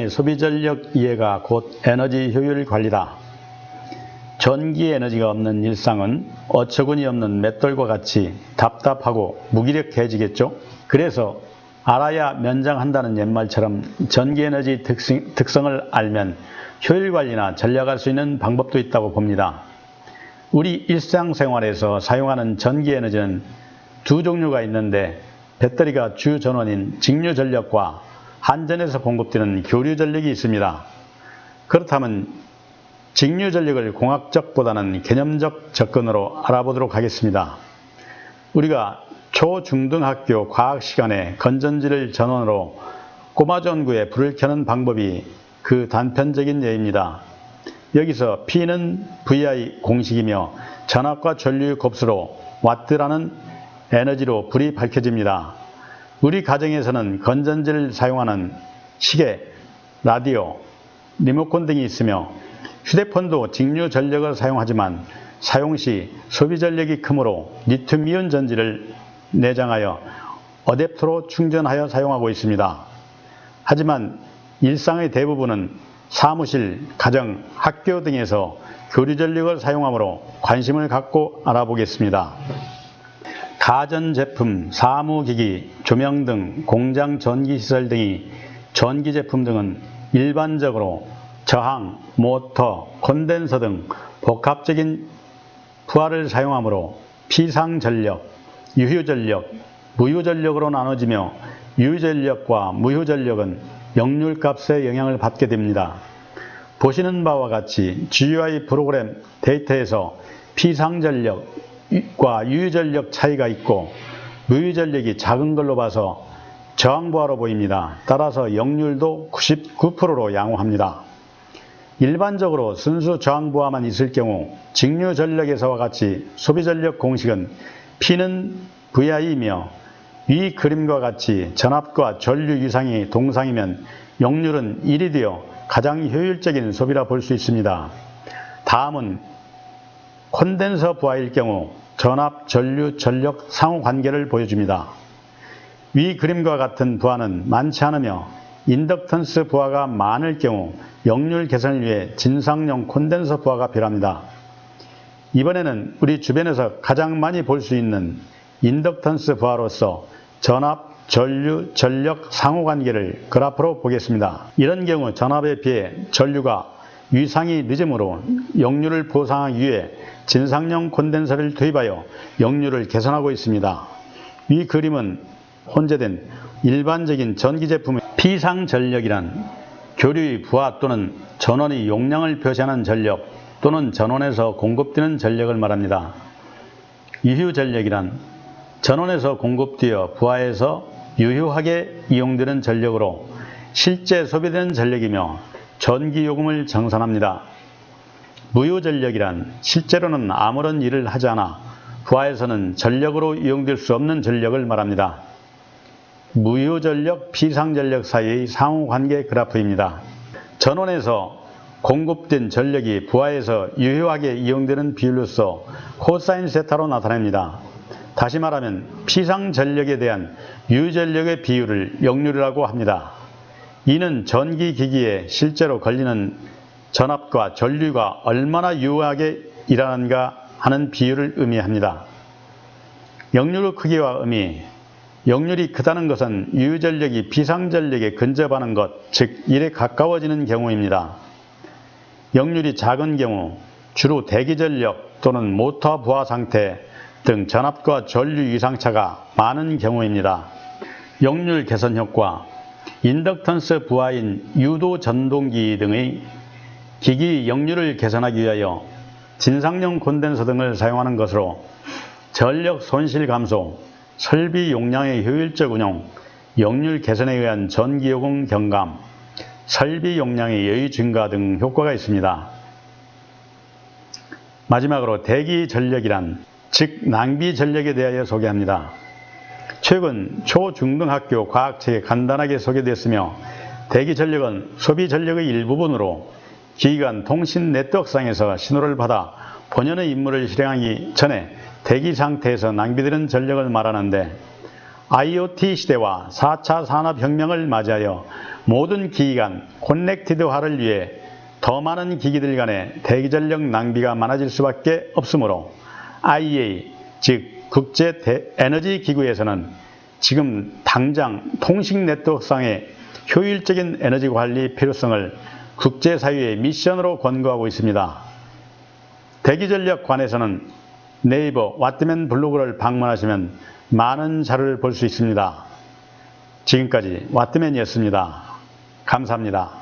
소비전력 이해가 곧 에너지 효율 관리다. 전기 에너지가 없는 일상은 어처구니 없는 맷돌과 같이 답답하고 무기력해지겠죠. 그래서 알아야 면장한다는 옛말처럼 전기 에너지 특성을 알면 효율 관리나 전략할 수 있는 방법도 있다고 봅니다. 우리 일상생활에서 사용하는 전기 에너지는 두 종류가 있는데, 배터리가 주 전원인 직류 전력과 한전에서 공급되는 교류 전력이 있습니다. 그렇다면 직류 전력을 공학적보다는 개념적 접근으로 알아보도록 하겠습니다. 우리가 초중등학교 과학 시간에 건전지를 전원으로 꼬마전구에 불을 켜는 방법이 그 단편적인 예입니다. 여기서 P는 VI 공식이며 전압과 전류의 곱수로 와트라는 에너지로 불이 밝혀집니다. 우리 가정에서는 건전지를 사용하는 시계, 라디오, 리모컨 등이 있으며 휴대폰도 직류 전력을 사용하지만 사용 시 소비 전력이 크므로 리튬이온 전지를 내장하여 어댑터로 충전하여 사용하고 있습니다. 하지만 일상의 대부분은 사무실, 가정, 학교 등에서 교류 전력을 사용하므로 관심을 갖고 알아보겠습니다. 가전제품, 사무기기, 조명 등 공장 전기시설 등이 전기제품 등은 일반적으로 저항, 모터, 콘덴서 등 복합적인 부하를 사용하므로 피상전력, 유효전력, 무효전력으로 나눠지며 유효전력과 무효전력은 역률값의 영향을 받게 됩니다. 보시는 바와 같이 GUI 프로그램 데이터에서 피상전력과 유효전력 차이가 있고 무효전력이 작은 걸로 봐서 저항부하로 보입니다. 따라서 역률도 99%로 양호합니다. 일반적으로 순수 저항부하만 있을 경우 직류전력에서와 같이 소비전력 공식은 P는 VI이며 위 그림과 같이 전압과 전류 이상이 동상이면 역률은 1이 되어 가장 효율적인 소비라 볼 수 있습니다. 다음은 콘덴서 부하일 경우 전압, 전류, 전력 상호관계를 보여줍니다. 위 그림과 같은 부하는 많지 않으며 인덕턴스 부하가 많을 경우 역률 개선을 위해 진상용 콘덴서 부하가 필요합니다. 이번에는 우리 주변에서 가장 많이 볼 수 있는 인덕턴스 부하로서 전압, 전류, 전력 상호관계를 그래프로 보겠습니다. 이런 경우 전압에 비해 전류가 위상이 늦으므로 역률을 보상하기 위해 진상용 콘덴서를 투입하여 역률을 개선하고 있습니다. 이 그림은 혼재된 일반적인 전기제품의 피상전력이란 교류의 부하 또는 전원의 용량을 표시하는 전력 또는 전원에서 공급되는 전력을 말합니다. 유효전력이란 전원에서 공급되어 부하에서 유효하게 이용되는 전력으로 실제 소비되는 전력이며 전기요금을 정산합니다. 무효전력이란 실제로는 아무런 일을 하지 않아 부하에서는 전력으로 이용될 수 없는 전력을 말합니다. 무효전력, 피상전력 사이의 상호관계 그래프입니다. 전원에서 공급된 전력이 부하에서 유효하게 이용되는 비율로서 코사인 세타로 나타납니다. 다시 말하면 피상전력에 대한 유효전력의 비율을 역률이라고 합니다. 이는 전기기기에 실제로 걸리는 전압과 전류가 얼마나 유효하게 일하는가 하는 비율을 의미합니다. 역률의 크기와 의미, 역률이 크다는 것은 유효전력이 피상전력에 근접하는 것, 즉 1에 가까워지는 경우입니다. 역률이 작은 경우 주로 대기전력 또는 모터 부하 상태 등 전압과 전류 이상차가 많은 경우입니다. 역률 개선 효과, 인덕턴스 부하인 유도 전동기 등의 기기 역률을 개선하기 위하여 진상용 콘덴서 등을 사용하는 것으로 전력 손실 감소, 설비 용량의 효율적 운용, 역률 개선에 의한 전기요금 경감, 설비 용량의 여유 증가 등 효과가 있습니다. 마지막으로 대기 전력이란 즉 낭비 전력에 대하여 소개합니다. 최근 초중등학교 과학책에 간단하게 소개됐으며 대기 전력은 소비 전력의 일부분으로 기기간 통신 네트워크상에서 신호를 받아 본연의 임무를 실행하기 전에 대기 상태에서 낭비되는 전력을 말하는데, IoT 시대와 4차 산업혁명을 맞이하여 모든 기기 간 커넥티드화를 위해 더 많은 기기들 간의 대기전력 낭비가 많아질 수밖에 없으므로 IEA, 즉 국제에너지기구에서는 지금 당장 통신 네트워크상의 효율적인 에너지 관리 필요성을 국제사회의 미션으로 권고하고 있습니다. 대기전력관에서는 네이버 왓트맨 블로그를 방문하시면 많은 자료를 볼 수 있습니다. 지금까지 왓트맨이었습니다. 감사합니다.